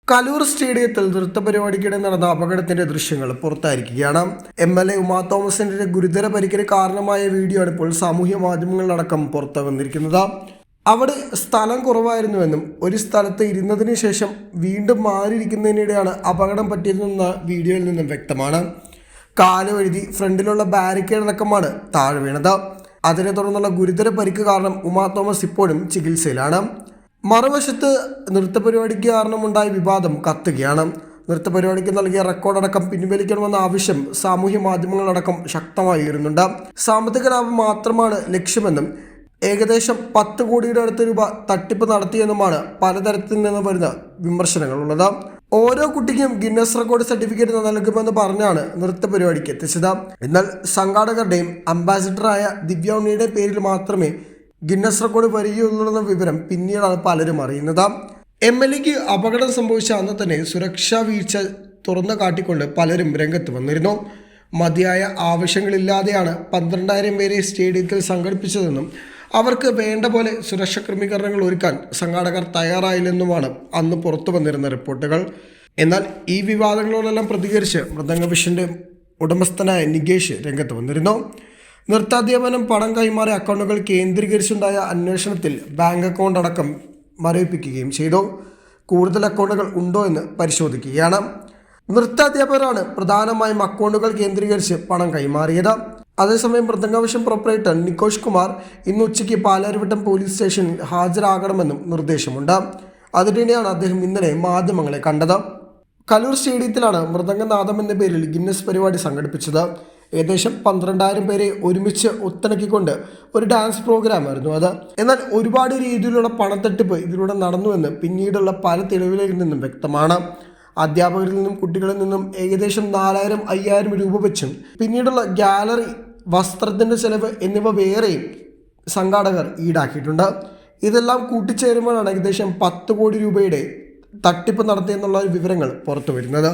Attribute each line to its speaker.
Speaker 1: കലൂർ സ്റ്റേഡിയത്തിൽ നൃത്തപരിപാടിക്കിടെ നടന്ന അപകടത്തിന്റെ ദൃശ്യങ്ങൾ പുറത്തായിരിക്കുകയാണ്. MLA ഉമാ തോമസിന്റെ ഗുരുതര പരിക്കിന് കാരണമായ വീഡിയോ ആണ് ഇപ്പോൾ സാമൂഹ്യ മാധ്യമങ്ങളിലടക്കം പുറത്തു വന്നിരിക്കുന്നത്. അവിടെ സ്ഥലം കുറവായിരുന്നുവെന്നും ഒരു സ്ഥലത്ത് ഇരുന്നതിന് ശേഷം വീണ്ടും മാറിയിരിക്കുന്നതിനിടെയാണ് അപകടം പറ്റിയതെന്ന വീഡിയോയിൽ നിന്നും വ്യക്തമാണ്. കാല് വഴുതി ഫ്രണ്ടിലുള്ള ബാരിക്കേഡ് അടക്കമാണ് താഴെ വീണത്. അതിനെ തുടർന്നുള്ള ഗുരുതര പരിക്ക് കാരണം ഉമാ തോമസ് ഇപ്പോഴും ചികിത്സയിലാണ്. മറുവശത്ത് നൃത്തപരിപാടിക്ക് കാരണമുണ്ടായ വിവാദം കത്തുകയാണ്. നൃത്തപരിപാടിക്ക് നൽകിയ റെക്കോർഡടക്കം പിൻവലിക്കണമെന്ന ആവശ്യം സാമൂഹ്യ മാധ്യമങ്ങളടക്കം ശക്തമായി ഉയരുന്നുണ്ട്. സാമ്പത്തിക ലാഭം മാത്രമാണ് ലക്ഷ്യമെന്നും ഏകദേശം 10 കോടിയുടെ അടുത്ത രൂപ തട്ടിപ്പ് നടത്തിയെന്നുമാണ് പലതരത്തിൽ നിന്ന് വരുന്ന വിമർശനങ്ങളുള്ളത്. ഓരോ കുട്ടിക്കും ഗിന്നസ് റെക്കോർഡ് സർട്ടിഫിക്കറ്റ് നൽകുമെന്ന് പറഞ്ഞാണ് നൃത്തപരിപാടിക്ക് എത്തിച്ചത്. എന്നാൽ സംഘാടകരുടെയും അംബാസിഡറായ ദിവ്യ ഉണ്ണിയുടെ പേരിൽ മാത്രമേ ഗിന്നസ് റെക്കോർഡ് വരികയുള്ളൂന്ന വിവരം പിന്നീടാണ് പലരും അറിയുന്നത്. MLAക്ക് അപകടം സംഭവിച്ച അന്ന് തന്നെ സുരക്ഷാ വീഴ്ച തുറന്നു കാട്ടിക്കൊണ്ട് പലരും രംഗത്ത് വന്നിരുന്നു. മതിയായ ആവശ്യങ്ങളില്ലാതെയാണ് 12,000 പേരെ സ്റ്റേഡിയത്തിൽ സംഘടിപ്പിച്ചതെന്നും അവർക്ക് വേണ്ട പോലെ സുരക്ഷാ ക്രമീകരണങ്ങൾ ഒരുക്കാൻ സംഘാടകർ തയ്യാറായില്ലെന്നുമാണ് അന്ന് പുറത്തു വന്നിരുന്ന റിപ്പോർട്ടുകൾ. എന്നാൽ ഈ വിവാദങ്ങളോടെല്ലാം പ്രതികരിച്ച് മൃദംഗവിഷന്റെ ഉടമസ്ഥനായ നികേഷ് രംഗത്ത് വന്നിരുന്നു. നൃത്താധ്യാപനം പണം കൈമാറിയ അക്കൗണ്ടുകൾ കേന്ദ്രീകരിച്ചുണ്ടായ അന്വേഷണത്തിൽ ബാങ്ക് അക്കൗണ്ട് അടക്കം മരവിപ്പിക്കുകയും ചെയ്തു. കൂടുതൽ അക്കൗണ്ടുകൾ ഉണ്ടോ എന്ന് പരിശോധിക്കുകയാണ്. നൃത്താധ്യാപകരാണ് പ്രധാനമായും അക്കൗണ്ടുകൾ കേന്ദ്രീകരിച്ച് പണം കൈമാറിയത്. അതേസമയം മൃദംഗവിഷം പ്രൊപ്പറേറ്റർ നികേഷ് കുമാർ ഇന്ന് ഉച്ചയ്ക്ക് പാലാരിവട്ടം പോലീസ് സ്റ്റേഷനിൽ ഹാജരാകണമെന്നും നിർദ്ദേശമുണ്ട്. അതിനിടെയാണ് അദ്ദേഹം ഇന്നലെ മാധ്യമങ്ങളെ കണ്ടത്. കലൂർ സ്റ്റേഡിയത്തിലാണ് മൃദംഗനാദം എന്ന പേരിൽ ഗിന്നസ് പരിപാടി സംഘടിപ്പിച്ചത്. ഏകദേശം 12,000 പേരെ ഒരുമിച്ച് ഒത്തിണക്കിക്കൊണ്ട് ഒരു ഡാൻസ് പ്രോഗ്രാമായിരുന്നു അത്. എന്നാൽ ഒരുപാട് രീതിയിലുള്ള പണത്തട്ടിപ്പ് ഇതിലൂടെ നടന്നുവെന്ന് പിന്നീടുള്ള പല തെളിവുകളിൽ നിന്നും വ്യക്തമാണ്. അധ്യാപകരിൽ നിന്നും കുട്ടികളിൽ നിന്നും ഏകദേശം 4,000, 5,000 രൂപ വെച്ചും പിന്നീടുള്ള ഗാലറി, വസ്ത്രത്തിൻ്റെ ചെലവ് എന്നിവ വേറെയും സംഘാടകർ ഈടാക്കിയിട്ടുണ്ട്. ഇതെല്ലാം കൂട്ടിച്ചേരുമ്പോഴാണ് ഏകദേശം 10 കോടി രൂപയുടെ തട്ടിപ്പ് നടത്തിയെന്നുള്ള വിവരങ്ങൾ പുറത്തു വരുന്നത്.